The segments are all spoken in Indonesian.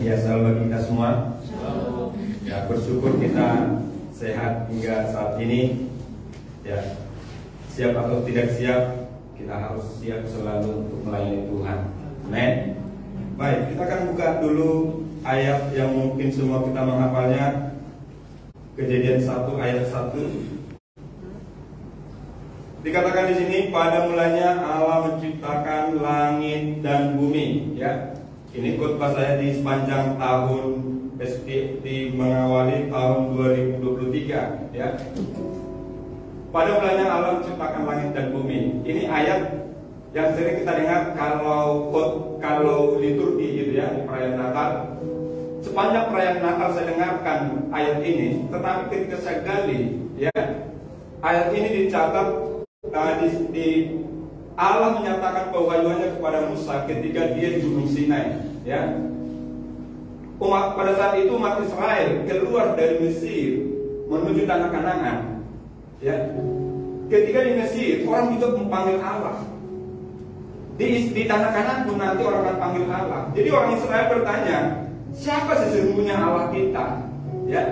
Swastiastu bagi kita semua. Ya, bersyukur kita sehat hingga saat ini. Ya, siap atau tidak siap, kita harus siap selalu untuk melayani Tuhan. Amin. Baik, kita akan buka dulu ayat yang mungkin semua kita menghafalnya. Kejadian 1 ayat 1. Dikatakan di sini, pada mulanya Allah menciptakan langit dan bumi. Ya, ini khotbah saya di sepanjang tahun di mengawali tahun 2023. Ya, pada mulanya Allah menciptakan langit dan bumi. Ini ayat yang sering kita dengar kalau liturgi gitu ya, di perayaan Natal. Sepanjang perayaan Natal saya dengarkan ayat ini, tetapi ketika saya gali, ya, ayat ini dicatat di Allah menyatakan pewahyuannya kepada Musa ketika dia di Gunung Sinai, ya. Pada saat itu umat Israel keluar dari Mesir menuju tanah Kanaan, ya. Ketika di Mesir orang juga memanggil Allah. Di tanah Kanaan pun nanti orang akan panggil Allah. Jadi orang Israel bertanya, siapa sesungguhnya Allah kita? Ya.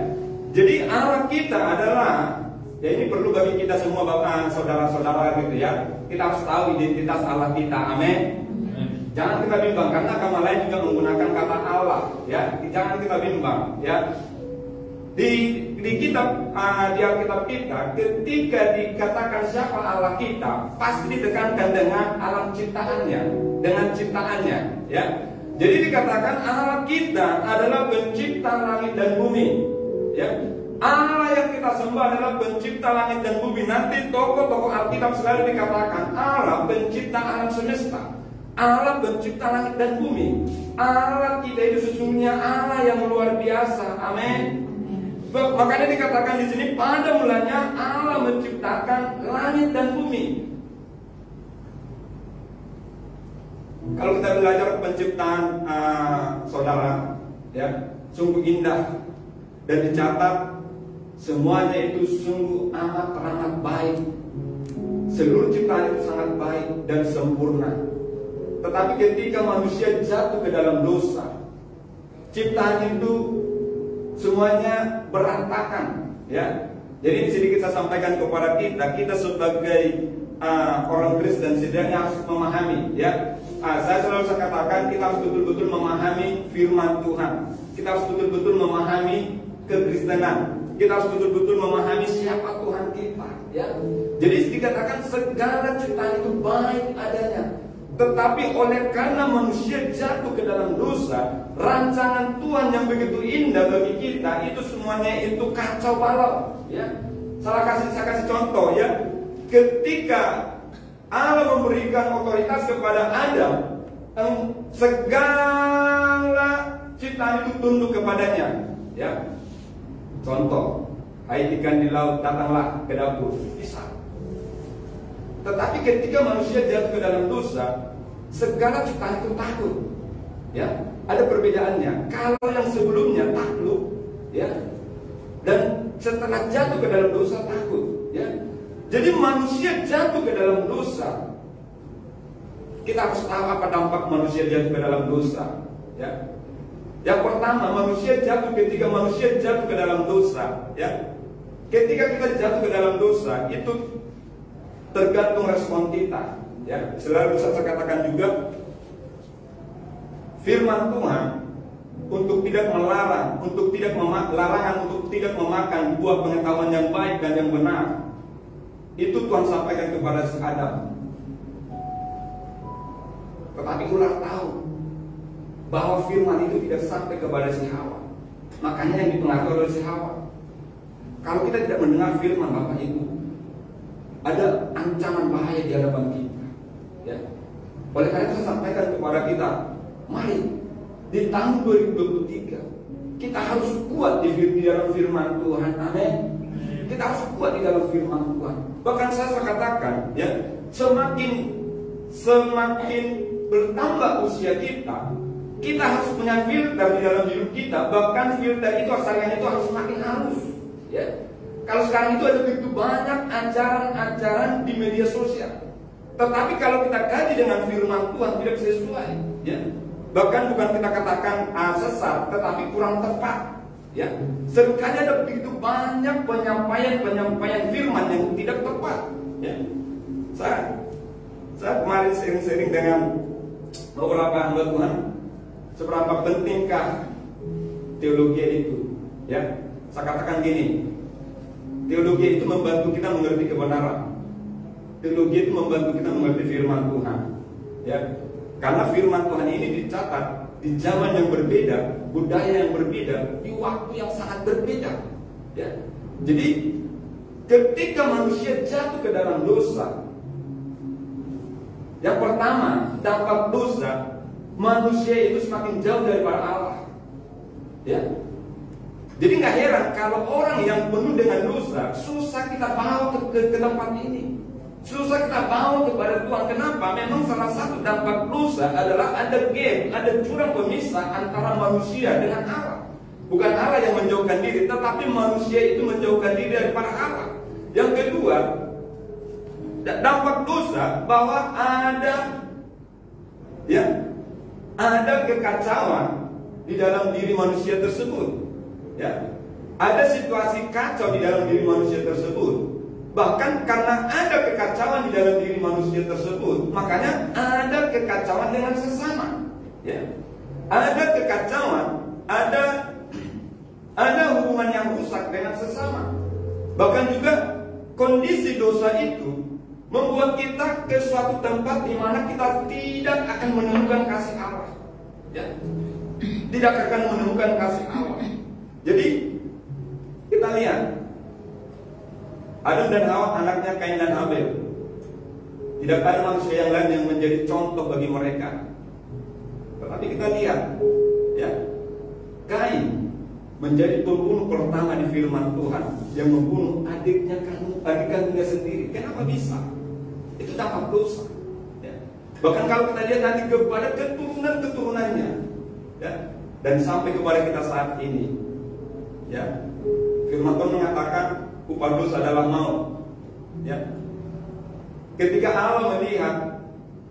Jadi Allah kita adalah, ya, ini perlu bagi kita semua bapak, saudara-saudara gitu ya. Kita harus tahu identitas Allah kita. Amin. Jangan kita bimbang karena agama lain juga menggunakan kata Allah, ya. Jangan kita bimbang, ya. Di kitab di Alkitab kita, ketika dikatakan siapa Allah kita, pasti ditekankan dengan alam ciptaannya, dengan ciptaannya, ya. Jadi dikatakan Allah kita adalah pencipta langit dan bumi, ya. Allah yang kita sembah adalah pencipta langit dan bumi. Nanti tokoh-tokoh Alkitab selalu dikatakan Allah pencipta alam semesta, Allah pencipta langit dan bumi. Allah kita itu sesungguhnya Allah yang luar biasa. Amin. Makanya dikatakan di sini, pada mulanya Allah menciptakan langit dan bumi. Kalau kita belajar penciptaan saudara, ya, sungguh indah dan dicatat semuanya itu sungguh amat baik. Seluruh ciptaan itu sangat baik dan sempurna. Tetapi ketika manusia jatuh ke dalam dosa, ciptaan itu semuanya berantakan, ya. Jadi sedikit saya sampaikan kepada kita sebagai orang Kristen setidaknya harus memahami, ya. Saya selalu katakan kita harus betul-betul memahami firman Tuhan. Kita harus betul-betul memahami kekristenan. Kita harus betul-betul memahami siapa Tuhan kita, ya. Jadi dikatakan segala ciptaan itu baik adanya. Tetapi oleh karena manusia jatuh ke dalam dosa, rancangan Tuhan yang begitu indah bagi kita itu semuanya itu kacau balau, ya. Saya kasih contoh, ya. Ketika Allah memberikan otoritas kepada Adam, segala ciptaan itu tunduk kepadanya, ya. Contoh, hai ikan di laut datanglah ke dapur, bisa. Tetapi ketika manusia jatuh ke dalam dosa, segala ciptaan itu takut, ya. Ada perbedaannya. Kalau yang sebelumnya takluk, ya, dan setelah jatuh ke dalam dosa takut, ya. Jadi manusia jatuh ke dalam dosa. Kita harus tahu apa dampak manusia jatuh ke dalam dosa, ya. Yang pertama, manusia jatuh ketika manusia jatuh ke dalam dosa, ya. Ketika kita jatuh ke dalam dosa, itu tergantung respon kita, ya. Selalu saya katakan juga, firman Tuhan untuk tidak melarang, untuk tidak larangan untuk tidak memakan buah pengetahuan yang baik dan yang benar. Itu Tuhan sampaikan kepada si Adam. Tetapi ular tahu bahwa firman itu tidak sampai kepada si Hawa. Makanya yang dipengaruhi oleh si Hawa. Kalau kita tidak mendengar firman Bapak Ibu, ada ancaman bahaya di hadapan kita, ya. Oleh karena itu saya sampaikan kepada kita, mari di tahun 2023 kita harus kuat di dalam firman Tuhan. Amin. Kita harus kuat di dalam firman Tuhan. Bahkan saya katakan, ya, semakin bertambah usia kita harus punya filter di dalam hidup kita. Bahkan filter itu asalnya itu harus semakin halus, ya. Kalau sekarang itu ada begitu banyak ajaran-ajaran di media sosial. Tetapi kalau kita kaji dengan firman Tuhan tidak sesuai, ya. Bahkan bukan kita katakan sesat, tetapi kurang tepat. Ya, seringkali ada begitu banyak penyampaian firman yang tidak tepat. Ya, saya kemarin sering-sering dengan beberapa hamba Tuhan, seberapa pentingkah teologi itu? Ya, saya katakan gini, teologi itu membantu kita mengerti kebenaran. Teologi itu membantu kita mengerti firman Tuhan. Ya, karena firman Tuhan ini dicatat di zaman yang berbeda, budaya yang berbeda, di waktu yang sangat berbeda. Ya, jadi ketika manusia jatuh ke dalam dosa, yang pertama, dampak dosa, manusia itu semakin jauh daripada Allah. Ya. Jadi nggak heran kalau orang yang penuh dengan dosa, susah kita bawa ke tempat ini. Susah kita bawa kepada Tuhan. Kenapa? Memang salah satu dampak dosa adalah ada gap, ada jurang pemisah antara manusia dengan Allah. Bukan Allah yang menjauhkan diri, tetapi manusia itu menjauhkan diri daripada Allah. Yang kedua, dampak dosa bahwa ada kekacauan di dalam diri manusia tersebut. Ya, ada situasi kacau di dalam diri manusia tersebut. Bahkan karena ada kekacauan di dalam diri manusia tersebut, makanya ada kekacauan dengan sesama. Ya, ada kekacauan, ada hubungan yang rusak dengan sesama. Bahkan juga kondisi dosa itu membuat kita ke suatu tempat di mana kita tidak akan menemukan kasih Allah. Ya, tidak akan menemukan kasih Allah. Jadi kita lihat Adam dan Hawa, anaknya Kain dan Habel. Tidak ada manusia yang lain yang menjadi contoh bagi mereka. Tetapi kita lihat, ya, Kain menjadi pembunuh pertama di firman Tuhan, yang membunuh adik kandungnya sendiri. Kenapa bisa? Itu dampak dosa. Ya. Bahkan kalau kita lihat nanti kepada keturunan-keturunannya, ya, dan sampai kepada kita saat ini, ya, firman Tuhan mengatakan upah dosa adalah maut. Ya. Ketika Allah melihat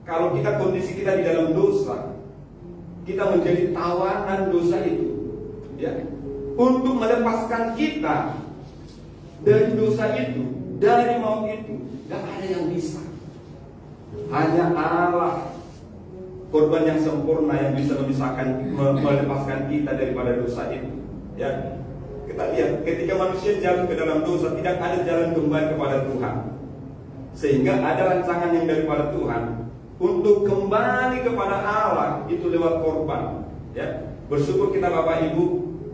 kalau kondisi kita di dalam dosa, kita menjadi tawanan dosa itu, ya, untuk melepaskan kita dari dosa itu, dari maut itu, gak ada yang bisa. Hanya Allah, korban yang sempurna, yang bisa melepaskan kita daripada dosa itu. Ya. Kita lihat ketika manusia jatuh ke dalam dosa, tidak ada jalan kembali kepada Tuhan. Sehingga ada rancangan yang daripada Tuhan untuk kembali kepada Allah itu lewat korban. Ya, bersyukur kita Bapak Ibu,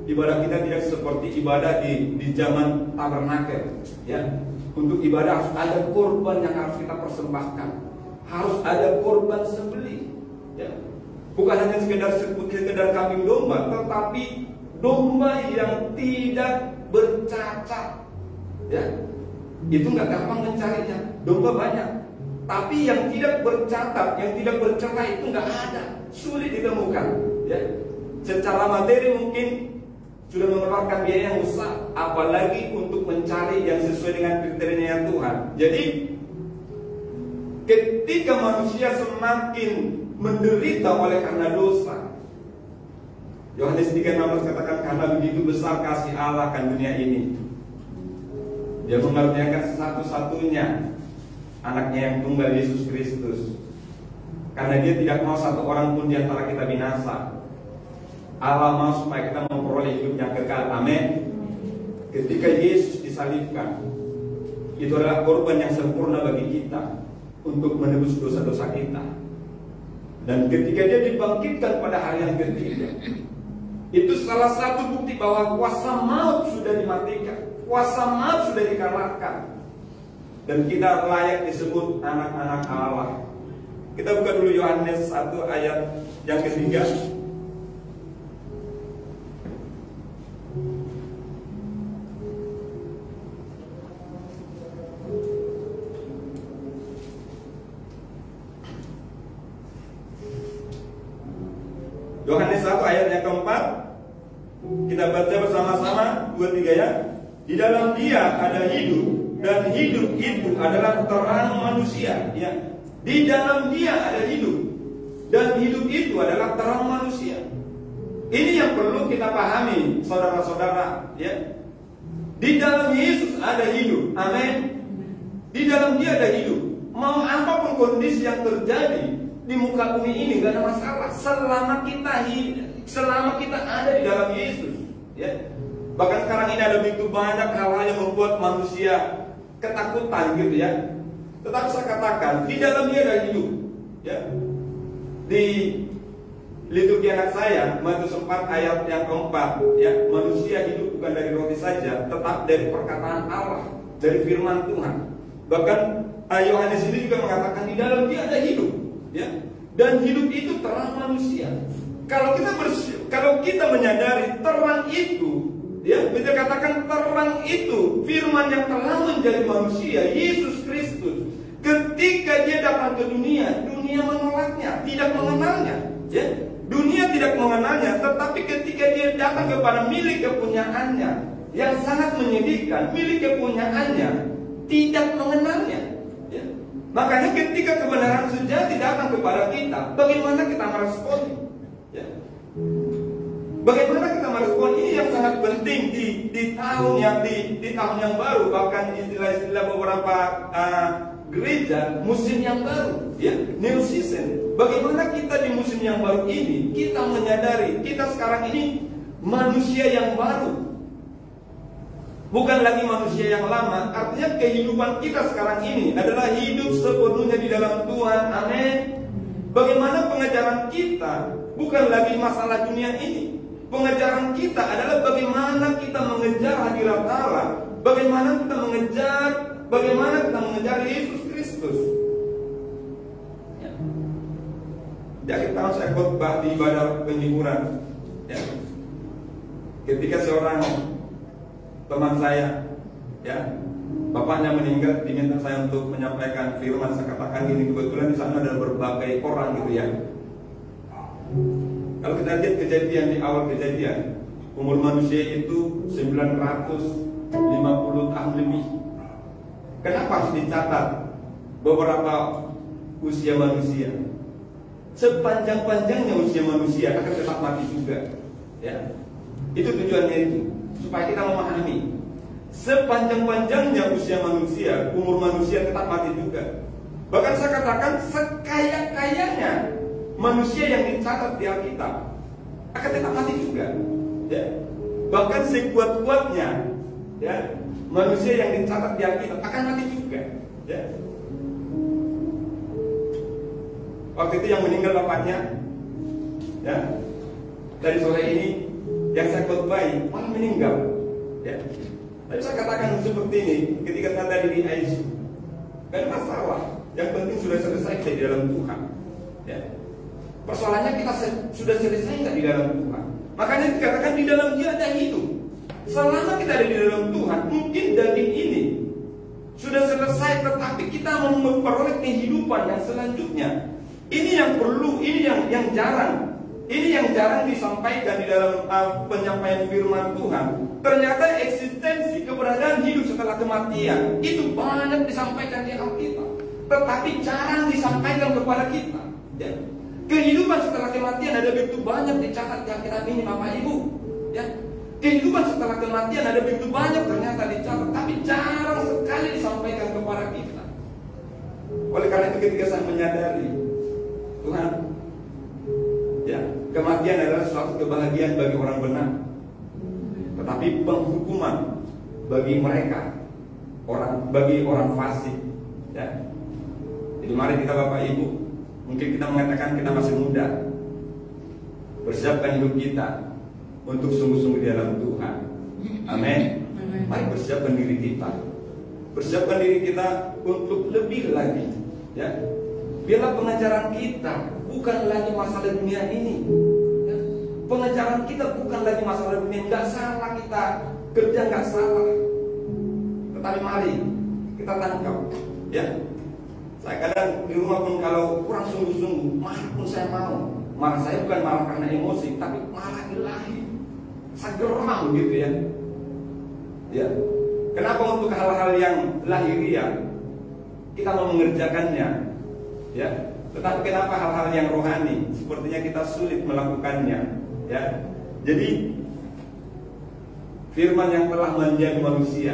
ibadah kita tidak seperti ibadah di zaman tabernakel. Ya, untuk ibadah harus ada korban yang harus kita persembahkan, harus ada korban sembelih. Ya, bukan hanya sekedar kambing domba, tetapi domba yang tidak bercacat. Ya, itu nggak gampang mencarinya. Domba banyak, tapi yang tidak bercatat, yang tidak bercerai itu nggak ada, sulit ditemukan. Ya, secara materi mungkin sudah mengeluarkan biaya yang besar, apalagi untuk mencari yang sesuai dengan kriteria Tuhan. Jadi ketika manusia semakin menderita oleh karena dosa, Yohanes 3:16 katakan, karena begitu besar kasih Allah akan dunia ini, Dia mengaruniakan satu-satunya anaknya yang tunggal, Yesus Kristus. Karena Dia tidak mau satu orang pun di antara kita binasa. Allah mau supaya kita memperoleh hidup yang kekal. Amin. Ketika Yesus disalibkan, itu adalah korban yang sempurna bagi kita untuk menebus dosa-dosa kita. Dan ketika Dia dibangkitkan pada hari yang ketiga, itu salah satu bukti bahwa kuasa maut sudah dimatikan, kuasa maut sudah dikalahkan, dan kita layak disebut anak-anak Allah. Kita buka dulu Yohanes 1 ayat yang ketiga. Yohanes 1 ayat yang keempat. Kita baca bersama-sama 2-3 ya. Di dalam Dia ada hidup, dan hidup itu adalah terang manusia. Ya. Di dalam Dia ada hidup, dan hidup itu adalah terang manusia. Ini yang perlu kita pahami, saudara-saudara, ya. Di dalam Yesus ada hidup. Amin. Di dalam Dia ada hidup. Mau apapun kondisi yang terjadi di muka bumi ini, gak ada masalah selama kita ada di dalam Yesus, ya. Bahkan sekarang ini ada begitu banyak hal-hal yang membuat manusia ketakutan gitu ya. Tetapi saya katakan di dalam Dia ada hidup, ya. Di liturgi anak saya Matius 4 ayat yang keempat, ya, manusia hidup bukan dari roti saja, tetap dari perkataan Allah, dari firman Tuhan. Bahkan Yohanes ini juga mengatakan di dalam Dia ada hidup, ya. Dan hidup itu terang manusia. Kalau kita menyadari terang itu, ya, kita katakan terang itu firman yang telah menjadi manusia, Yesus Kristus. Ketika Dia datang ke dunia, dunia menolaknya, tidak mengenalnya, ya. Dunia tidak mengenalnya, tetapi ketika Dia datang kepada milik kepunyaannya, yang sangat menyedihkan, milik kepunyaannya tidak mengenalnya, ya. Makanya ketika kebenaran sejati datang kepada kita, bagaimana kita merespon, ya? Bagaimana kita merespon ini yang sangat penting di tahun yang baru, bahkan istilah-istilah beberapa gereja musim yang baru, ya, new season. Bagaimana kita di musim yang baru ini kita menyadari kita sekarang ini manusia yang baru, bukan lagi manusia yang lama. Artinya kehidupan kita sekarang ini adalah hidup sepenuhnya di dalam Tuhan. Amin. Bagaimana pengejaran kita bukan lagi masalah dunia ini. Pengejaran kita adalah bagaimana kita mengejar hadirat Allah, bagaimana kita mengejar Yesus Kristus. Ya. Di akhir tahun saya khotbah di ibadah penyuburan, ya. Ketika seorang teman saya, ya, bapaknya meninggal, diminta saya untuk menyampaikan firman. Saya katakan gini, kebetulan di sana ada berbagai orang gitu ya. Kalau kita lihat kejadian, di awal kejadian, umur manusia itu 950 tahun lebih. Kenapa harus dicatat beberapa usia manusia? Sepanjang-panjangnya usia manusia akan tetap mati juga, ya. Itu tujuannya itu, supaya kita memahami sepanjang-panjangnya usia manusia, umur manusia tetap mati juga. Bahkan saya katakan sekaya-kayanya manusia yang dicatat di Alkitab akan tetap mati juga, ya. Bahkan sekuat-kuatnya, ya, manusia yang dicatat di Alkitab akan mati juga, ya. Waktu itu yang meninggal bapaknya, ya, dari sore ini yang saya khotbahi malah meninggal, ya. Tapi saya katakan seperti ini ketika saya tadi di ICU, gak ada masalah. Yang penting sudah selesai di dalam Tuhan, ya. Persoalannya kita sudah selesai nggak di dalam Tuhan. Makanya dikatakan di dalam Dia ada hidup. Selama kita ada di dalam Tuhan, mungkin daging ini sudah selesai, tetapi kita mau memperoleh kehidupan yang selanjutnya. Ini yang perlu, ini yang jarang. Ini yang jarang disampaikan di dalam penyampaian firman Tuhan. Ternyata eksistensi keberadaan hidup setelah kematian itu banyak disampaikan di Alkitab, tetapi jarang disampaikan kepada kita, ya. Kehidupan setelah kematian ada begitu banyak dicatat di Alkitab ini, Bapak Ibu, ya. Kehidupan setelah kematian ada begitu banyak ternyata dicatat, tapi jarang sekali disampaikan kepada kita. Oleh karena itu ketika saya menyadari Tuhan, ya, kematian adalah suatu kebahagiaan bagi orang benar, tetapi penghukuman bagi mereka, bagi orang fasik, ya. Jadi mari kita Bapak Ibu, mungkin kita mengatakan kita masih muda, persiapkan hidup kita untuk sungguh-sungguh di dalam Tuhan. Amin. Mari persiapkan diri kita, persiapkan diri kita untuk lebih lagi, ya. Biarlah pengajaran kita bukan lagi masalah dunia ini, ya. Pengajaran kita bukan lagi masalah dunia. Nggak salah kita kerja, nggak salah, tetapi mari kita tangkap, ya. Saya kadang di rumah pun kalau kurang sungguh-sungguh, marah pun saya mau. Marah saya bukan marah karena emosi, tapi marah ilahi. Saya geram gitu, ya. Ya. Kenapa untuk hal-hal yang lahiriah kita mau mengerjakannya, ya? Tetapi kenapa hal-hal yang rohani sepertinya kita sulit melakukannya, ya? Jadi firman yang telah menjadi manusia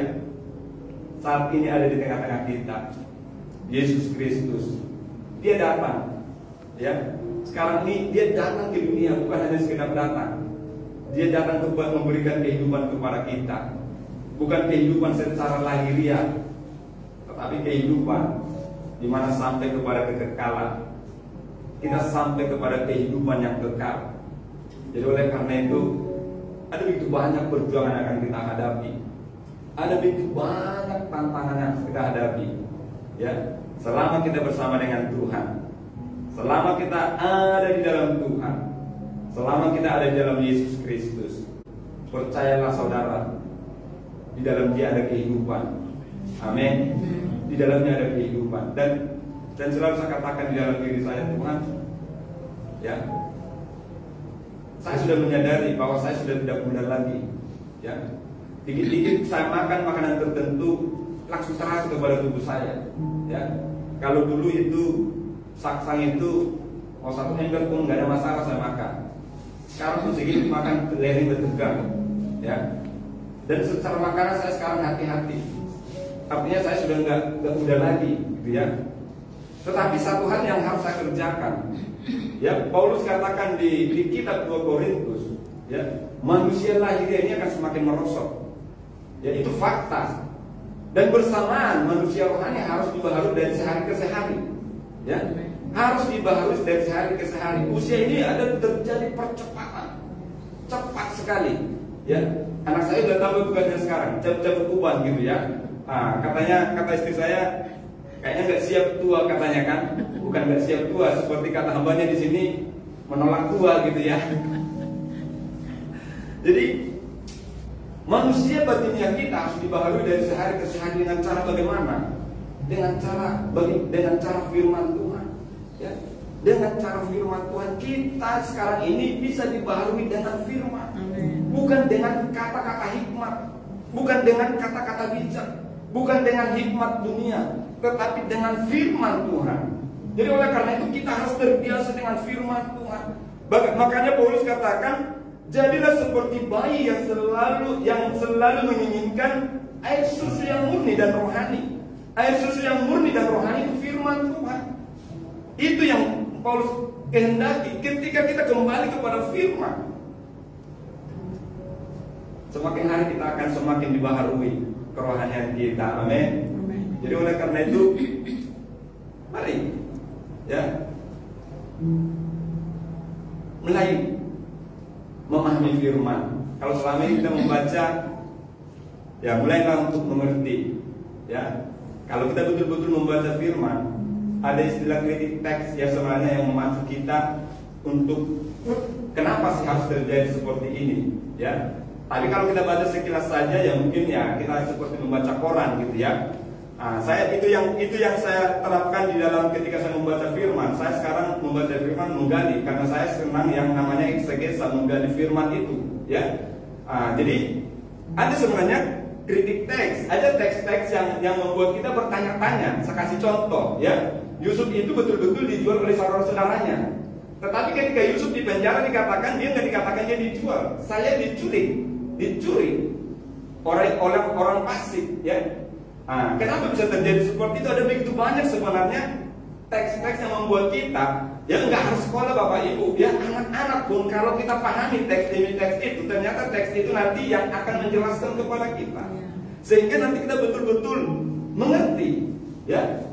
saat ini ada di tengah-tengah kita, Yesus Kristus. Dia datang, ya. Sekarang ini dia datang ke dunia, bukan hanya sekedar datang. Dia datang untuk memberikan kehidupan kepada kita. Bukan kehidupan secara lahiriah, tetapi kehidupan di mana sampai kepada kekekalan. Kita sampai kepada kehidupan yang kekal. Jadi oleh karena itu, ada begitu banyak perjuangan yang akan kita hadapi. Ada begitu banyak tantangan yang kita hadapi, ya. Selama kita bersama dengan Tuhan, selama kita ada di dalam Tuhan, selama kita ada di dalam Yesus Kristus, percayalah saudara, di dalam Dia ada kehidupan. Amin. Di dalamnya ada kehidupan. Dan selalu saya katakan di dalam diri saya, Tuhan, ya, saya sudah menyadari bahwa saya sudah tidak muda lagi, ya. Dikit-dikit saya makan makanan tertentu langsung terasa kepada tubuh saya, ya. Kalau dulu itu saksang itu mau satu ember pun nggak ada masalah saya makan. Sekarang tuh segini makan leher bertegang, ya. Dan secara makanan saya sekarang hati-hati. Artinya saya sudah nggak muda lagi, gitu ya. Tetapi satu hal yang harus saya kerjakan, ya, Paulus katakan di kitab 2 Korintus, ya, manusia lahiriah ini akan semakin merosot, ya, itu fakta. Dan bersamaan manusia rohani harus dibaharui dari sehari ke sehari, ya, harus dibaharui dari sehari ke sehari. Usia ini ada terjadi percepatan, cepat sekali, ya. Anak saya udah tahu tugasnya sekarang, cepet-cepet uban gitu ya. Kata istri saya, kayaknya nggak siap tua katanya kan, bukan nggak siap tua seperti kata hambanya di sini menolak tua gitu ya. Jadi manusia batinnya kita harus dibaharui dari sehari ke sehari dengan cara bagaimana? Dengan cara firman Tuhan, ya. Dengan cara firman Tuhan kita sekarang ini bisa dibaharui dengan firman, bukan dengan kata-kata hikmat, bukan dengan kata-kata bijak, bukan dengan hikmat dunia, tetapi dengan firman Tuhan. Jadi oleh karena itu kita harus terbiasa dengan firman Tuhan. Makanya Paulus katakan, jadilah seperti bayi yang selalu menginginkan air susu yang murni dan rohani. Air susu yang murni dan rohani itu firman Tuhan. Itu yang Paulus kehendaki ketika kita kembali kepada firman. Semakin hari kita akan semakin dibaharui kerohanian kita. Amin. Jadi oleh karena itu, mari, ya, mulai memahami firman. Kalau selama ini kita membaca, ya, mulailah untuk mengerti, ya. Kalau kita betul-betul membaca firman, ada istilah kritik teks ya sebenarnya yang memacu kita untuk kenapa sih harus terjadi seperti ini, ya. Tapi kalau kita baca sekilas saja, ya mungkin ya kita seperti membaca koran gitu ya. Saya itu yang saya terapkan di dalam ketika saya membaca firman. Saya sekarang membaca firman menggali, karena saya senang yang namanya eksegesa, menggali firman itu, ya. Jadi ada sebenarnya kritik teks, ada teks-teks yang membuat kita bertanya-tanya. Saya kasih contoh, ya. Yusuf itu betul-betul dijual oleh saudara-saudaranya. Tetapi ketika Yusuf di penjara dikatakan, dia nggak dikatakan dia dijual. Saya dicuri oleh orang fasik, ya. Kenapa bisa terjadi seperti itu? Ada begitu banyak sebenarnya teks-teks yang membuat kita, ya, nggak harus sekolah Bapak Ibu, ya, anak-anak pun kalau kita pahami teks demi teks itu, ternyata teks itu nanti yang akan menjelaskan kepada kita, sehingga nanti kita betul-betul mengerti, ya.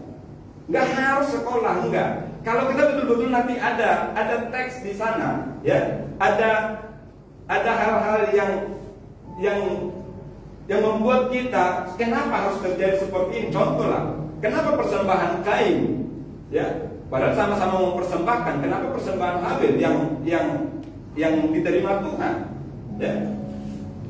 Nggak harus sekolah, enggak. Kalau kita betul-betul nanti ada teks di sana, ya, ada hal-hal yang membuat kita, kenapa harus terjadi seperti ini? Contoh lah, kenapa persembahan Kain, ya, padahal sama-sama mempersembahkan, kenapa persembahan Habel yang diterima Tuhan, ya?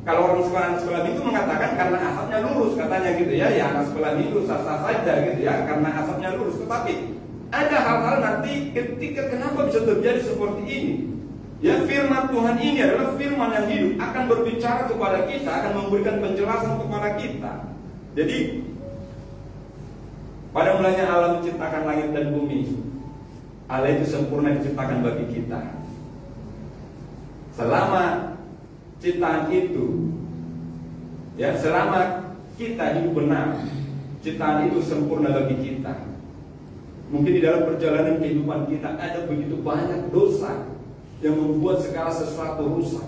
Kalau orang sekolah minggu mengatakan karena asapnya lurus, katanya gitu ya, ya anak sekolah minggu sah-sah saja gitu ya, karena asapnya lurus. Tetapi ada hal-hal nanti ketika kenapa bisa terjadi seperti ini. Ya, firman Tuhan ini adalah firman yang hidup, akan berbicara kepada kita, akan memberikan penjelasan kepada kita. Jadi pada mulanya Allah menciptakan langit dan bumi, Allah itu sempurna diciptakan bagi kita. Selama ciptaan itu, ya, selama kita hidup benar, ciptaan itu sempurna bagi kita. Mungkin di dalam perjalanan kehidupan kita ada begitu banyak dosa yang membuat segala sesuatu rusak.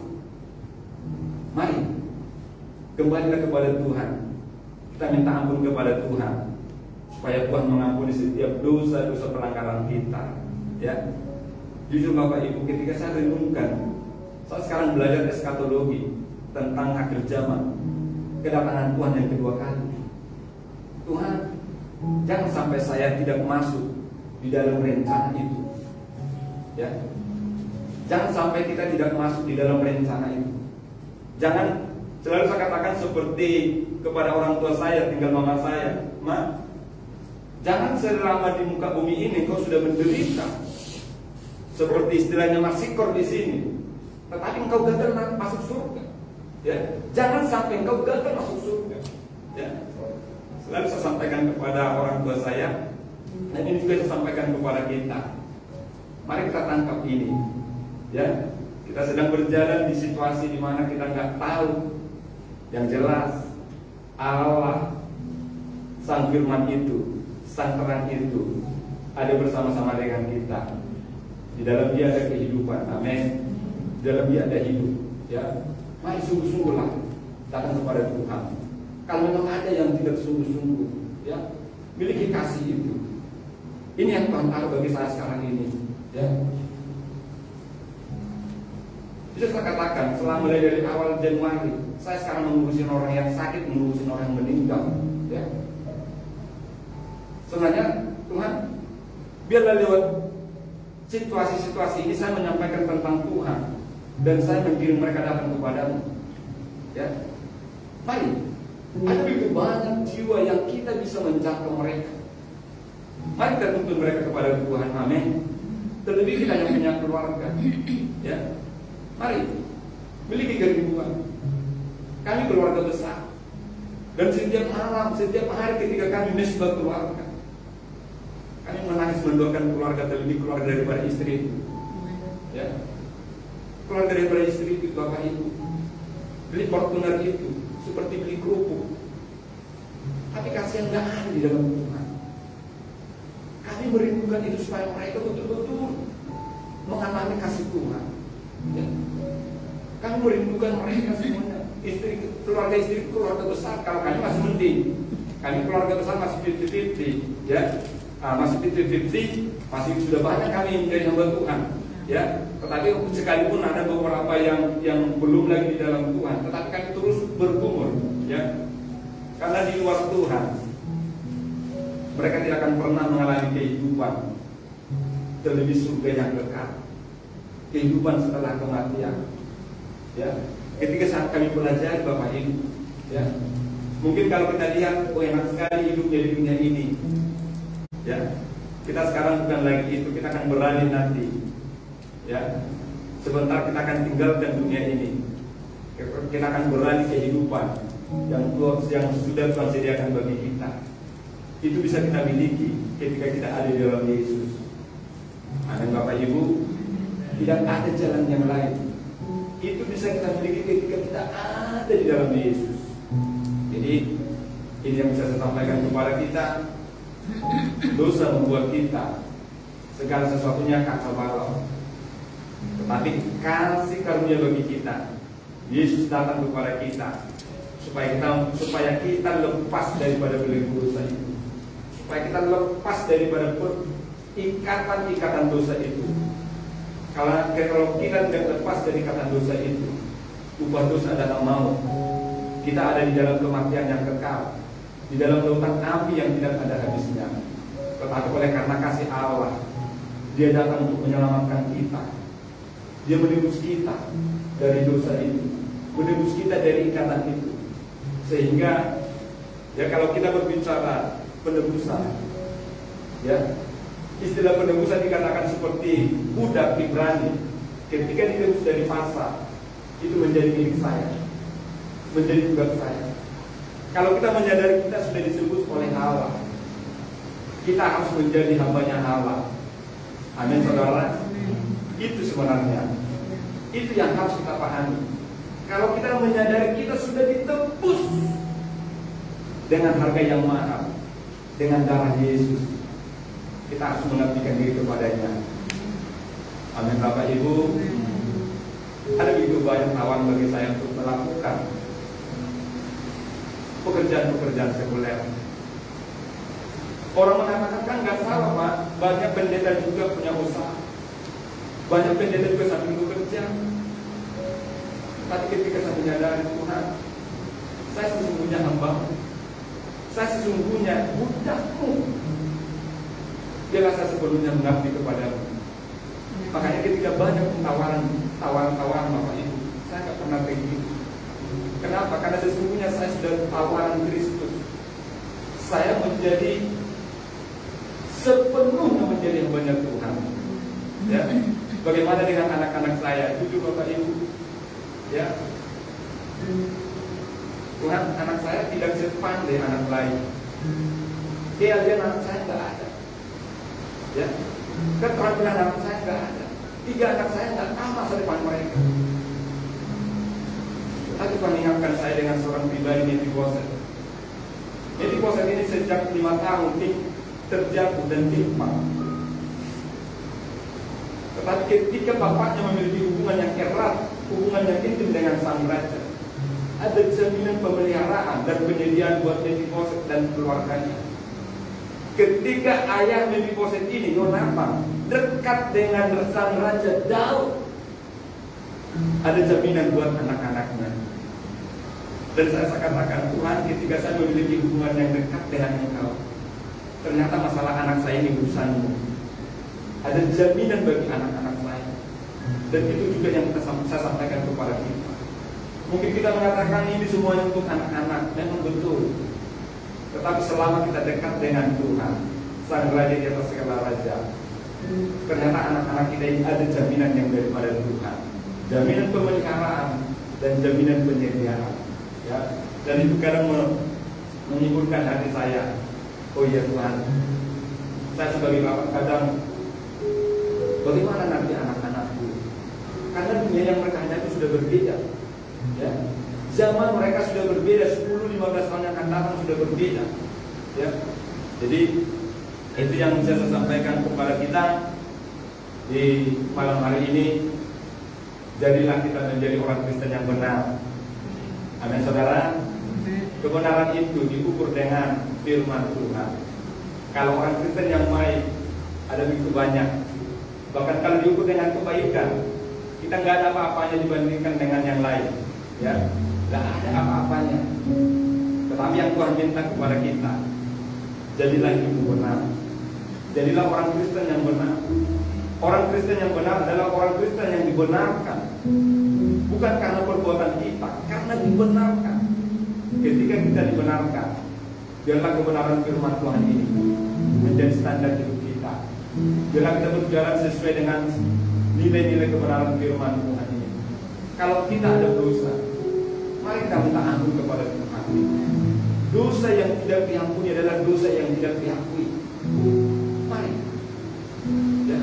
Mari kembalilah kepada Tuhan. Kita minta ampun kepada Tuhan supaya Tuhan mengampuni setiap dosa-dosa pelanggaran kita. Ya, jujur Bapak Ibu, ketika saya renungkan, saya sekarang belajar eskatologi tentang akhir zaman, kedatangan Tuhan yang kedua kali. Tuhan, jangan sampai saya tidak masuk di dalam rencana itu. Ya, jangan sampai kita tidak masuk di dalam rencana itu. Jangan, selalu saya katakan seperti kepada orang tua saya, tinggal mama saya, Ma, jangan selama di muka bumi ini kau sudah menderita, seperti istilahnya Masikor di sini, tetapi engkau gagal masuk surga. Ya, jangan sampai engkau gagal masuk surga. Ya, selalu saya sampaikan kepada orang tua saya, dan ini juga saya sampaikan kepada kita. Mari kita tangkap ini. Ya, kita sedang berjalan di situasi di mana kita nggak tahu. Yang jelas, Allah, Sang Firman itu, Sang Terang itu ada bersama-sama dengan kita. Di dalam Dia ada kehidupan, amin. Di dalam Dia ada hidup. Ya, mari sungguh-sungguhlah datang kepada Tuhan. Kalau memang ada yang tidak sungguh-sungguh, ya, miliki kasih itu. Ini yang Tuhan taruh bagi saya sekarang ini. Ya, bisa saya katakan, setelah mulai dari awal Januari, saya sekarang mengurusin orang yang sakit, mengurusin orang yang meninggal. Ya, sebenarnya Tuhan, biarlah lewat situasi-situasi ini saya menyampaikan tentang Tuhan, dan saya mengirim mereka datang kepadamu. Ya, mari, ada begitu banyak jiwa yang kita bisa menjangkau mereka. Mari kita tuntun mereka kepada Tuhan, amin. Terlebih kita yang punya keluarga. Ya, mari miliki kerinduan. Kami keluarga besar, dan setiap malam, setiap hari ketika kami mesbah keluarga, kami menangis mendoakan keluarga, terlebih keluarga daripada istri itu. Ya, keluarga daripada istri itu, Bapak Ibu, beli Fortuner itu seperti beli kerupuk, tapi kasihan nggak ada di dalam Tuhan. Kami merindukan itu supaya mereka betul-betul mengalami kasih Tuhan. Ya, kami merindukan mereka semuanya. Keluarga istri, keluarga besar. Kalau kami masih mending, kami keluarga besar masih 50-50, ya, masih 50-50, masih sudah banyak kami menjadi hamba Tuhan, ya. Tetapi sekalipun ada beberapa yang belum lagi di dalam Tuhan, tetapi kami terus bergumul, ya, karena di luar Tuhan mereka tidak akan pernah mengalami kehidupan, terlebih surga yang kekal, kehidupan setelah kematian. Ya, ketika saat kami belajar Bapak Ibu, ya, mungkin kalau kita lihat, oh enak sekali hidupnya di dunia ini. Ya, kita sekarang bukan lagi itu, kita akan beralih nanti. Ya, sebentar kita akan tinggalkan dunia ini. Kita akan beralih kehidupan yang sudah Tuhan sediakan bagi kita. Itu bisa kita miliki ketika kita ada di dalam Yesus. Amin Bapak Ibu, tidak ada jalan yang lain. Itu bisa kita miliki ketika kita ada di dalam Yesus. Jadi ini yang bisa saya sampaikan kepada kita. Dosa membuat kita segala sesuatunya kacau balau. Tetapi kasih karunia bagi kita, Yesus datang kepada kita supaya kita lepas daripada belenggu dosa itu, supaya kita lepas daripada ikatan dosa itu. Kalau kita tidak lepas dari ikatan dosa itu, upah dosa datang mau. Kita ada di dalam kematian yang kekal, di dalam lautan api yang tidak ada habisnya. Tetapi oleh karena kasih Allah, Dia datang untuk menyelamatkan kita. Dia menebus kita dari dosa itu, menebus kita dari ikatan itu. Sehingga ya, kalau kita berbicara penebusan, ya, istilah penebusan dikatakan seperti budak Ibrani. Ketika ditebus dari pasar, itu menjadi milik saya, menjadi tugas saya. Kalau kita menyadari kita sudah ditebus oleh Allah, kita harus menjadi hambanya Allah. Amin saudara. Itu sebenarnya, itu yang harus kita pahami. Kalau kita menyadari kita sudah ditebus dengan harga yang mahal, dengan darah Yesus, kita harus mengabdikan diri kepadanya. Amin Bapak Ibu. Ada begitu banyak tawaran bagi saya untuk melakukan pekerjaan-pekerjaan sekuler. Orang mengatakan kan nggak salah Pak, banyak pendeta juga punya usaha, banyak pendeta juga sambil bekerja. Tapi ketika saya menyadari Tuhan, saya sesungguhnya hamba, saya sesungguhnya budakmu, biarlah saya sepenuhnya mengabdi kepadamu. Makanya ketika banyak tawaran Bapak Ibu, saya nggak pernah begitu. Kenapa? Karena sesungguhnya saya sudah tawaran Kristus. Saya menjadi sepenuhnya menjadi hamba Tuhan. Ya, bagaimana dengan anak-anak saya? Jujur Bapak Ibu, ya, Tuhan, anak saya tidak sepandai anak lain. Keahlian anak saya nggak ada. Ya, keterampilan anak saya nggak ada. 3 anak saya nggak tahu masa depan mereka. Tapi mengingatkan saya dengan seorang pribadi Mephibosheth. Mephibosheth ini sejak 5 tahun terjatuh dan timpang. Tetapi ketika bapaknya memiliki hubungan yang erat, hubungan yang intim dengan sang raja, ada jaminan pemeliharaan dan penyediaan buat Mephibosheth dan keluarganya. Ketika ayah Mephibosheth ini, Yonatan, dekat dengan sang raja Daud, ada jaminan buat anak-anaknya. Dan saya katakan, Tuhan, ketika saya memiliki hubungan yang dekat dengan Engkau, ternyata masalah anak saya ini urusanmu. Ada jaminan bagi anak-anak saya. Dan itu juga yang saya sampaikan kepada kita. Mungkin kita mengatakan ini semuanya untuk anak-anak, memang betul. Tetapi selama kita dekat dengan Tuhan, Sang Raja di atas segala raja, ternyata anak-anak kita ini ada jaminan yang daripada Tuhan. Jaminan pemeliharaan dan jaminan penyediaan. Ya, dan itu kadang menyimpulkan hati saya. Oh iya Tuhan, saya sebagai bapak kadang, bagaimana nanti anak-anakku? Karena dunia yang mereka hadapi sudah berbeda. Ya, zaman mereka sudah berbeda, 10-15 tahun yang akan datang sudah berbeda. Ya, jadi itu yang bisa saya sampaikan kepada kita di malam hari ini. Jadilah kita menjadi orang Kristen yang benar. Amin saudara. Kebenaran itu diukur dengan firman Tuhan. Kalau orang Kristen yang baik, ada begitu banyak. Bahkan kalau diukur dengan kebaikan, kita nggak ada apa-apanya dibandingkan dengan yang lain. Ya, nggak ada apa-apanya. Tetapi yang Tuhan minta kepada kita, jadilah itu benar. Jadilah orang Kristen yang benar. Orang Kristen yang benar adalah orang Kristen yang dibenarkan, bukan karena perbuatan kita, karena dibenarkan. Ketika kita dibenarkan, biarlah kebenaran firman Tuhan ini menjadi standar hidup kita. Biarlah kita berjalan sesuai dengan nilai-nilai kebenaran firman Tuhan ini. Kalau kita ada dosa, mari kita minta ampun kepada Tuhan. Dosa yang tidak diampuni adalah dosa yang tidak diakui. Mari. Ya.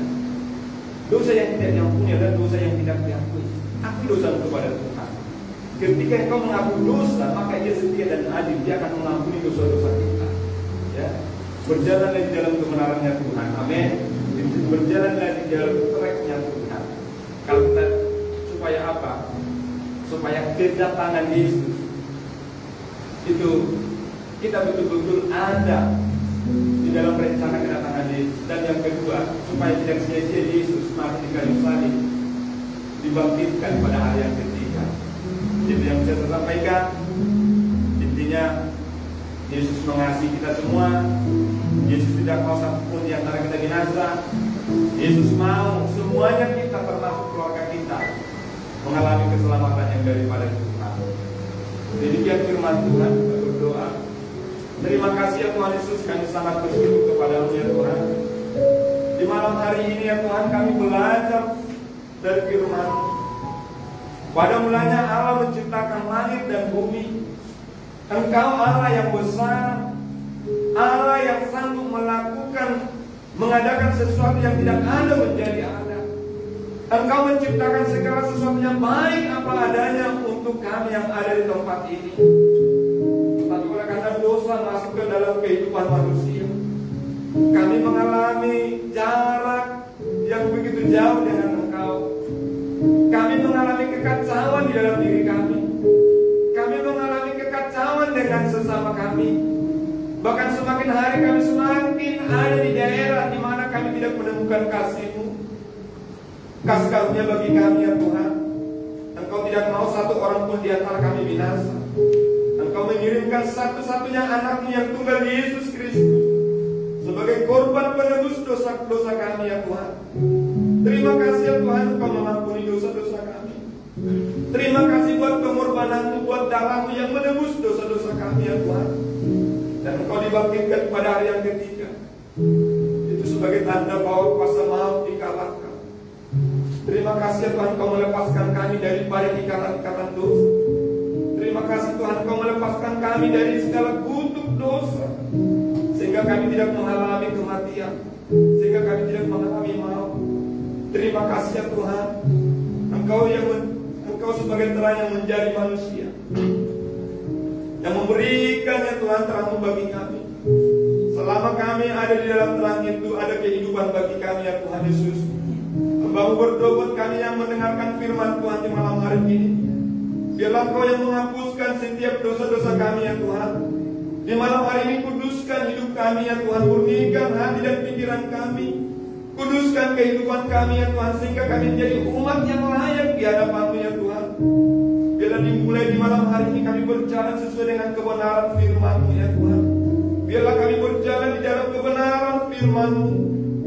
Dosa yang tidak diampuni adalah dosa yang tidak diakui. Akui dosa kepada Tuhan. Ketika engkau mengaku dosa, maka Dia setia dan adil. Dia akan mengampuni dosa-dosa kita. Ya. Berjalanlah di dalam kebenarannya Tuhan. Amin. Berjalanlah di dalam tracknya Tuhan. Kalau kita, supaya apa? Supaya kedatangan Yesus itu kita betul-betul ada di dalam rencana kedatangan Yesus. Dan yang kedua, supaya tidak sia-sia Yesus mati di kayu salib, dibangkitkan pada hari yang ketiga. Jadi yang bisa saya sampaikan, intinya Yesus mengasihi kita semua. Yesus tidak mau satupun di antara kita binasa. Yesus mau semuanya kita, termasuk keluarga kita, mengalami keselamatan yang daripada Tuhan. Jadi biar firman Tuhan, kita berdoa. Terima kasih ya Tuhan Yesus, kami sangat bersyukur kepada-Mu ya Tuhan. Di malam hari ini ya Tuhan, kami belajar dari firman. Pada mulanya Allah menciptakan langit dan bumi. Engkau Allah yang besar, Allah yang sanggup melakukan mengadakan sesuatu yang tidak ada menjadi ada. Engkau menciptakan segala sesuatu yang baik apa adanya untuk kami yang ada di tempat ini. Tetapi oleh karena dosa masuk ke dalam kehidupan manusia, kami mengalami jarak yang begitu jauh dengan Engkau. Kami mengalami kekacauan di dalam diri kami. Kami mengalami kekacauan dengan sesama kami. Bahkan semakin hari kami semakin ada di daerah di mana kami tidak menemukan kasih-Mu, kasih karunia bagi kami ya Tuhan. Engkau tidak mau satu orang pun di antara kami binasa. Engkau mengirimkan satu-satunya anak-Mu yang tunggal, Yesus Kristus, sebagai korban penebus dosa-dosa kami ya Tuhan. Terima kasih ya Tuhan, Engkau mengampuni dosa-dosa kami. Terima kasih buat pengorbanan-Mu, buat darah-Mu yang menebus dosa-dosa kami ya Tuhan. Dan Engkau dibangkitkan pada hari yang ketiga. Itu sebagai tanda bahwa kuasa maut dikalahkan. Terima kasih ya Tuhan, Engkau melepaskan kami daripada ikatan-ikatan dosa. Terima kasih Tuhan, Engkau melepaskan kami dari segala kutuk dosa, sehingga kami tidak mengalami kematian, sehingga kami tidak mengalami maut. Terima kasih ya Tuhan, Engkau sebagai terang yang menjadi manusia, yang memberikan ya Tuhan terang-Mu bagi kami. Selama kami ada di dalam terang itu, ada kehidupan bagi kami ya Tuhan Yesus. Hamba-Mu berdoa buat kami yang mendengarkan firman Tuhan di malam hari ini. Biarlah Engkau yang menghapuskan setiap dosa-dosa kami ya Tuhan. Di malam hari ini kuduskan hidup kami ya Tuhan. Murnikan hati dan pikiran kami. Kuduskan kehidupan kami ya Tuhan, sehingga kami menjadi umat yang layak di hadapan-Mu ya Tuhan. Biarlah dimulai di malam hari ini kami berjalan sesuai dengan kebenaran firman-Mu ya Tuhan. Biarlah kami berjalan di dalam kebenaran firman-Mu.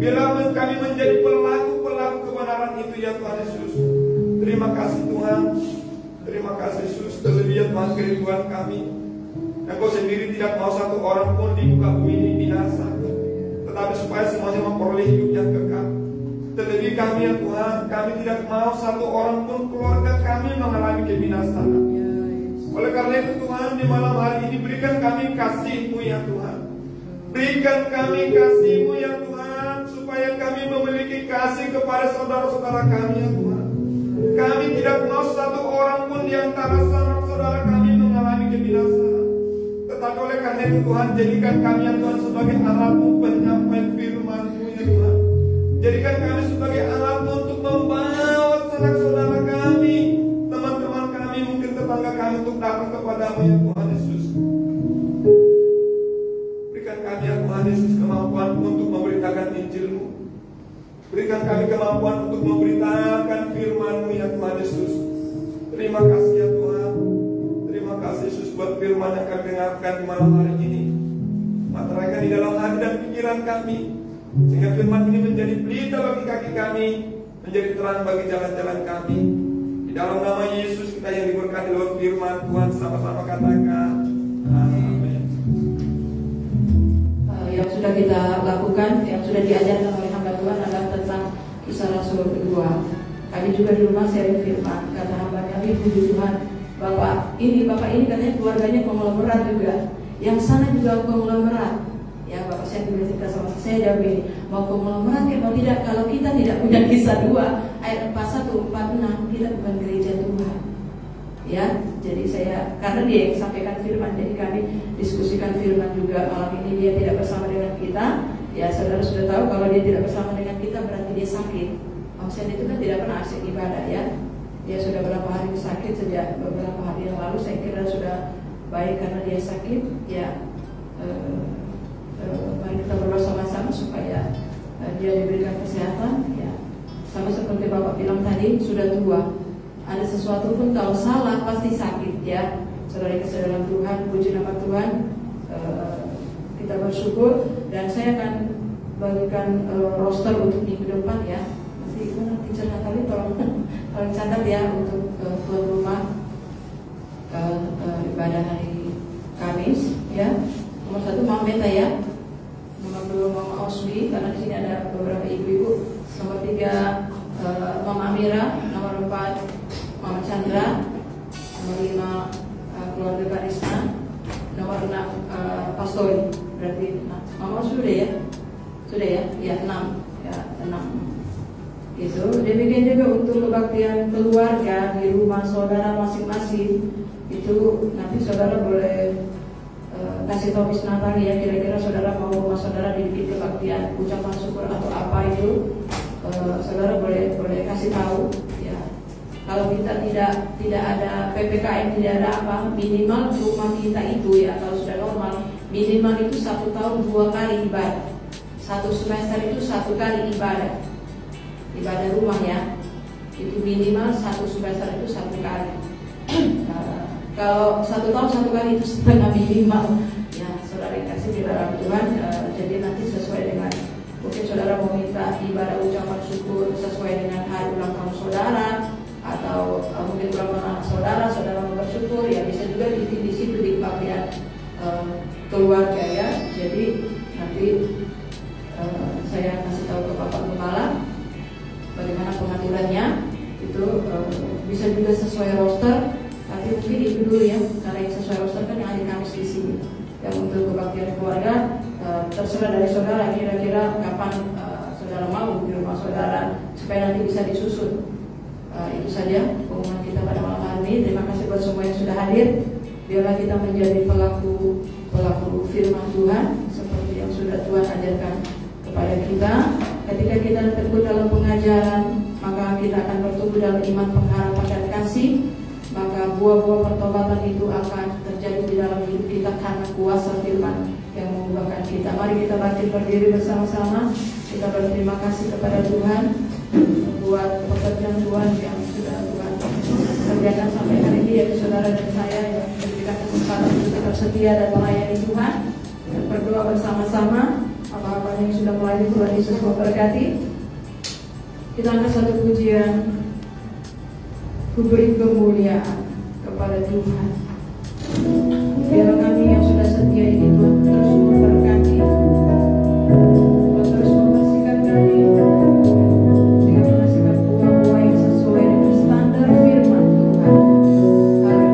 Biarlah kami menjadi pelaku-pelaku kebenaran itu ya Tuhan Yesus. Terima kasih Tuhan. Terima kasih Yesus. Terlebih ya Tuhan, kerinduan kami, Engkau sendiri tidak mau satu orang pun di muka bumi ini binasa, tetapi supaya semuanya memperoleh hidup yang kekal. Terlebih kami ya Tuhan, kami tidak mau satu orang pun keluarga kami mengalami kebinasaan. Oleh karena itu Tuhan, di malam hari ini berikan kami kasih-Mu ya Tuhan. Berikan kami kasih-Mu ya Tuhan, supaya kami memiliki kasih kepada saudara-saudara kami ya Tuhan. Kami tidak mau satu orang pun di antara saudara kami mengalami kebinasaan. Tetapi oleh karena itu Tuhan, jadikan kami ya Tuhan sebagai alat-Mu penyampai firman-Mu ya Tuhan. Jadikan kami sebagai alat-Mu untuk membawa saudara-saudara kami, teman-teman kami, mungkin tetangga kami, untuk datang kepada-Mu ya Tuhan Yesus. Berikan kami ya Tuhan Yesus kemampuan untuk memberitakan Injil-Mu. Berikan kami kemampuan untuk memberitakan firman-Mu ya Tuhan Yesus. Terima kasih ya Tuhan. Terima kasih Yesus buat firman yang kami dengarkan di malam hari ini. Materaikan di dalam hati dan pikiran kami, sehingga firman ini menjadi pelita bagi kaki kami, menjadi terang bagi jalan-jalan kami. Di dalam nama Yesus kita yang diberkati lewat firman Tuhan, sama-sama katakan amin. Yang sudah kita lakukan, yang sudah diajarkan oleh hamba Tuhan adalah tentang Kisah Rasul kedua. Kami juga di rumah sharing firman. Kata hamba kami, puji Tuhan, Bapak ini katanya keluarganya konglomerat juga. Yang sana juga konglomerat. Ya Bapak, saya juga cerita sama saya jawab ini, mau konglomerat mau tidak, kalau kita tidak punya Kisah 2 ayat 41, 46, kita bukan gereja Tuhan. Ya, jadi saya, karena dia yang sampaikan firman, jadi kami diskusikan firman juga malam ini. Dia tidak bersama dengan kita. Ya, saudara sudah tahu kalau dia tidak bersama dengan kita berarti dia sakit. Maksudnya itu kan tidak pernah asik ibadah ya. Dia sudah berapa hari sakit, sejak beberapa hari yang lalu saya kira sudah baik karena dia sakit. Ya, mari kita berdoa sama-sama supaya dia diberikan kesehatan. Ya, sama seperti Bapak bilang tadi, sudah tua. Ada sesuatu pun kalau salah pasti sakit ya. Saudara kasih dalam Tuhan, puji nama Tuhan. Kita bersyukur dan saya akan bagikan roster untuk minggu depan ya. Nanti cerita kali tolong catat ya untuk tuan rumah ibadah hari Kamis ya. Nomor 1 Mama Beta ya. Nomor 2 Mama Oswi, karena di sini ada beberapa ibu-ibu. Nomor 3 Mama Amira. Nomor 4 Mama Chandra. Nomor 5 keluarga Karisma. Nomor 6 Pastori. Berarti Mama sudah ya. Sudah ya? Ya 6. Ya 6. Itu. Demikian juga untuk kebaktian keluarga di rumah saudara masing-masing. Itu nanti saudara boleh kasih tahu Miss Natali ya, kira-kira saudara mau rumah saudara dibikin kebaktian ucapan syukur atau apa itu, saudara boleh kasih tahu ya. Kalau kita tidak ada PPKM, tidak ada apa, minimal rumah kita itu ya, kalau sudah normal minimal itu 1 tahun 2 kali ibadah, 1 semester itu 1 kali ibadah rumah ya, itu minimal 1 semester itu 1 kali. Kalau 1 tahun 1 kali itu setengah minimal ya, saudara kasih di dalam Tuhan. Jadi nanti sesuai dengan, mungkin saudara mau minta ibadah ucapan syukur sesuai dengan hari ulang tahun saudara, atau mungkin ulang tahun saudara mau bersyukur ya, bisa juga di situ di kebaktian keluarga ya. Jadi nanti saya kasih tahu ke Bapak Kepala bagaimana pengaturannya itu, bisa juga sesuai roster. Tapi mungkin itu dulu ya, karena yang sesuai roster kan yang hari Kamis di sini. Yang untuk kebaktian keluarga terserah dari saudara, kira-kira kapan saudara mau di rumah saudara supaya nanti bisa disusun. Itu saja pengumuman kita pada malam hari ini. Terima kasih buat semua yang sudah hadir. Biarlah kita menjadi pelaku firman Tuhan seperti yang sudah Tuhan ajarkan kepada kita. Ketika kita tekun dalam pengajaran, maka kita akan bertumbuh dalam iman, pengharapan dan kasih. Maka buah-buah pertobatan itu akan terjadi di dalam hidup kita karena kuasa firman yang mengubahkan kita. Mari kita bangkit berdiri bersama-sama. Kita berterima kasih kepada Tuhan buat pekerjaan Tuhan yang sudah Tuhan kerjakan sampai hari ini, yaitu saudara dan saya yang diberikan kesempatan untuk tetap setia dan melayani Tuhan. Dan berdoa bersama-sama. Apa-apa yang sudah melayani Tuhan Yesus memberkati. Kita angkat satu pujian. Ku beri kemuliaan kepada Tuhan. Biar kami yang sudah setia ini Tuhan terus memberkati, Tuhan terus membersihkan kami dengan menghasilkan buah-buah yang sesuai dengan standar firman Tuhan.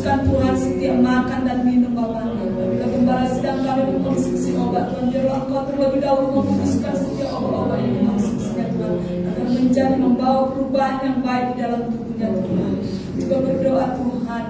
Tuhan, setiap makan dan biarlah Engkau terlebih dahulu memutuskan setiap obat-obat yang dimaksudnya Tuhan, agar menjadi membawa perubahan yang baik di dalam tubuhnya Tuhan. Juga berdoa Tuhan,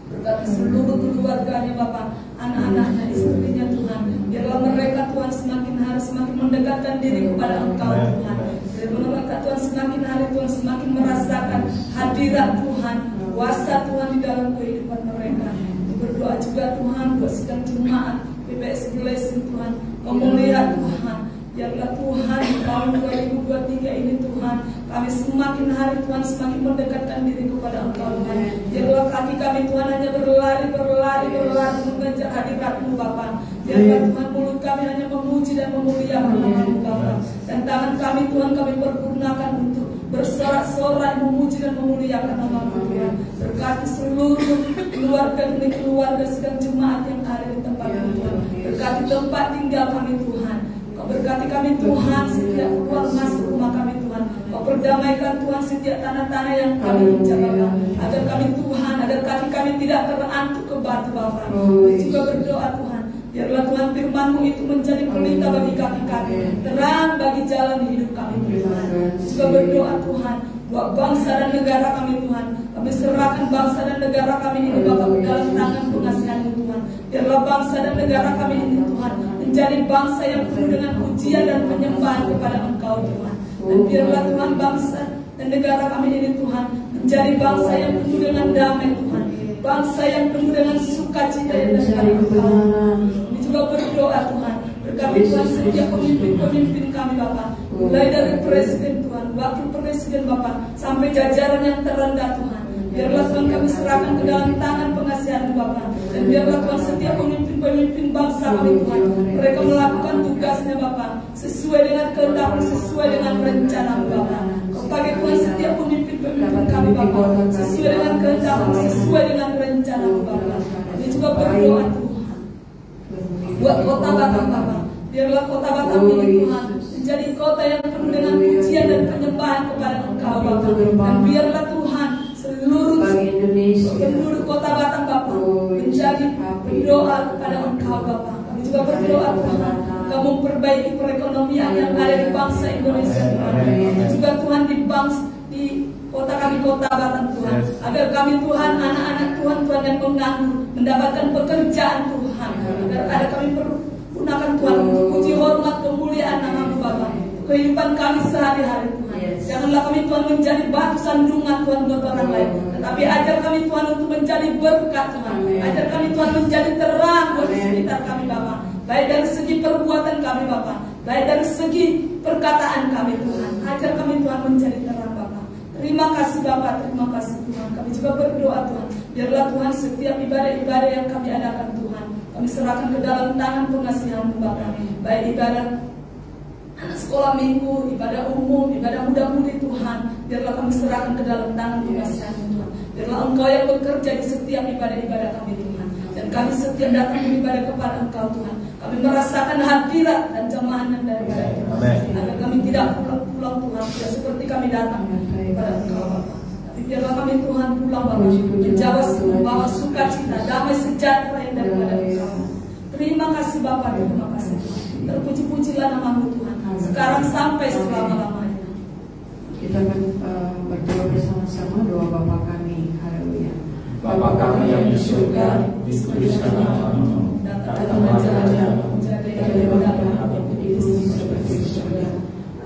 berkati seluruh keluarganya Bapak, anak-anaknya, istrinya Tuhan, biarlah mereka Tuhan semakin hari semakin mendekatkan diri kepada Engkau Tuhan. Biarlah mereka Tuhan semakin hari Tuhan semakin merasakan hadirat Tuhan, kuasa Tuhan di dalam kehidupan mereka. Berdoa juga Tuhan buat sidang jemaat PPS Blessing Tuhan, Kau melihat Tuhan, biarlah Tuhan di tahun 2023 ini Tuhan, kami semakin hari Tuhan semakin mendekatkan diri kepada Engkau Tuhan. Biarlah kaki kami Tuhan hanya berlari mengejar hadirat-Mu Bapa. Biarlah Tuhan mulut kami hanya memuji dan memuliakan nama-Mu Bapa. Dan tangan kami Tuhan kami pergunakan untuk bersorak-sorai memuji dan memuliakan nama-Mu Tuhan. Berkati seluruh keluarga demi keluarga sedang jemaat yang ada di tempat Tuhan. Berkati tempat tinggal kami Tuhan. Kau berkati kami Tuhan setiap keluar masuk rumah kami Tuhan. Kau perdamaikan Tuhan setiap tanah-tanah yang kami injak Bapa. Agar kami Tuhan, agar kaki kami tidak terantuk ke batu Bapa. Kami juga berdoa Tuhan, biarlah Tuhan firman-Mu itu menjadi pelita bagi kaki kami, terang bagi jalan hidup kami Tuhan. Juga berdoa Tuhan buat bangsa dan negara kami Tuhan. Kami serahkan bangsa dan negara kami ini Bapa ke dalam tangan pengasihan-Mu Tuhan. Biarlah bangsa dan negara kami ini Tuhan menjadi bangsa yang penuh dengan pujian dan penyembahan kepada Engkau Tuhan. Dan biarlah Tuhan bangsa dan negara kami ini Tuhan menjadi bangsa yang penuh dengan damai Tuhan, bangsa yang penuh dengan sukacita yang dari Engkau. Kami juga berdoa Tuhan, berkati Tuhan setiap pemimpin-pemimpin kami Bapa, mulai dari Presiden Tuhan, Wakil Presiden Bapa, sampai jajaran yang terendah Tuhan. Biarlah Tuhan kami serahkan ke dalam tangan pengasihan Bapa. Dan biarlah Tuhan setiap pemimpin-pemimpin bangsa kami Tuhan, mereka melakukan tugasnya Bapa sesuai dengan kehendak-Mu, sesuai dengan rencana Bapa. Kau pakai Tuhan setiap pemimpin-pemimpin kami Bapa sesuai dengan kehendak-Mu, sesuai dengan rencana Bapa. Kami juga berdoa Tuhan buat kota Batam Bapa. Biarlah kota Batam ini Tuhan menjadi kota yang penuh dengan pujian dan penyembahan kepada Engkau Bapa. Dan biarlah Tuhan seluruh kota Batam Bapa menjadi berdoa kepada Engkau Bapa. Kami juga berdoa Tuhan, Engkau memperbaiki perekonomian yang ada di bangsa Indonesia Tuhan. Juga Tuhan di kota kami kota Batam Tuhan, agar kami Tuhan anak-anak Tuhan yang menganggur mendapatkan pekerjaan Tuhan. Agar ada kami pergunakan Tuhan untuk puji hormat kemuliaan nama-Mu Bapa. Kehidupan kami sehari-hari Tuhan. Janganlah kami Tuhan menjadi batu sandungan Tuhan buat orang lain, tetapi ajar kami Tuhan untuk menjadi berkat Tuhan. Ajar kami Tuhan menjadi terang buat di sekitar kami Bapa. Baik dari segi perbuatan kami Bapa, baik dari segi perkataan kami Tuhan. Ajar kami Tuhan menjadi terang Bapa. Terima kasih Bapa, terima kasih Tuhan. Kami juga berdoa Tuhan, biarlah Tuhan setiap ibadah-ibadah yang kami adakan Tuhan, kami serahkan ke dalam tangan pengasihan-Mu Bapa. Baik ibadah anak sekolah minggu, ibadah umum, ibadah muda-mudi Tuhan, biarlah kami serahkan ke dalam tangan pengasihan-Mu Tuhan. Biarlah Engkau yang bekerja di setiap ibadah-ibadah kami Tuhan. Dan kami setiap datang beribadah kepada Engkau Tuhan, kami merasakan hadirat dan jamahan daripada Tuhan. Agar kami tidak pulang-pulang Tuhan, tidak seperti kami datang kepada Engkau Bapa. Tapi biarlah kami Tuhan pulang Bapa membawa sukacita, damai sejahtera yang daripada Engkau. Terima kasih Bapa, terima kasih Tuhan. Terpuji-pujilah nama-Mu Tuhan, sekarang sampai selama-lamanya. Kita akan berdoa bersama-sama doa Bapa kami. Haleluya. Bapa kami yang di surga, dikuduskan nama-Mu, datang kerajaan-Mu, jadilah kehendakmu di bumi seperti di surga.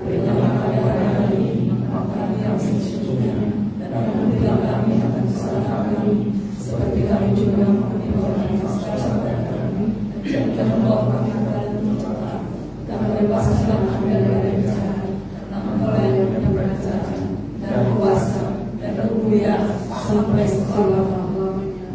Berikanlah kami hari ini makan kami yang sesungguhnya, dan ampunilah kami akan kesalahan kami, seperti kami juga mengampuni orang yang bersalah kepada kami. Dan jangan membawa kami ke dalam pencobaan, dan bebaskanlah kami dari yang jahat. Karena Engkau yang punya kerajaan dan kuasa dan kemuliaan sampai selama-lamanya.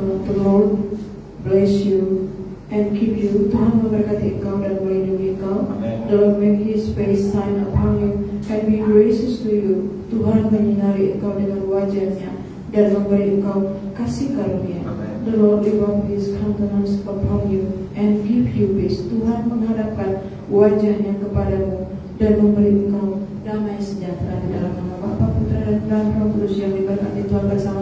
The Lord bless you and keep you. Tuhan memberkati engkau dan melindungi engkau. The Lord make His face shine upon you and be gracious to you. Tuhan menyinari engkau dengan wajah-Nya dan memberi engkau kasih karunia. The Lord lift up His countenance upon you and give you peace. Tuhan menghadapkan wajah-Nya kepadamu dan memberi engkau damai sejahtera. Di dalam nama Bapa, Putra dan Roh Kudus yang diberkati Tuhan bersama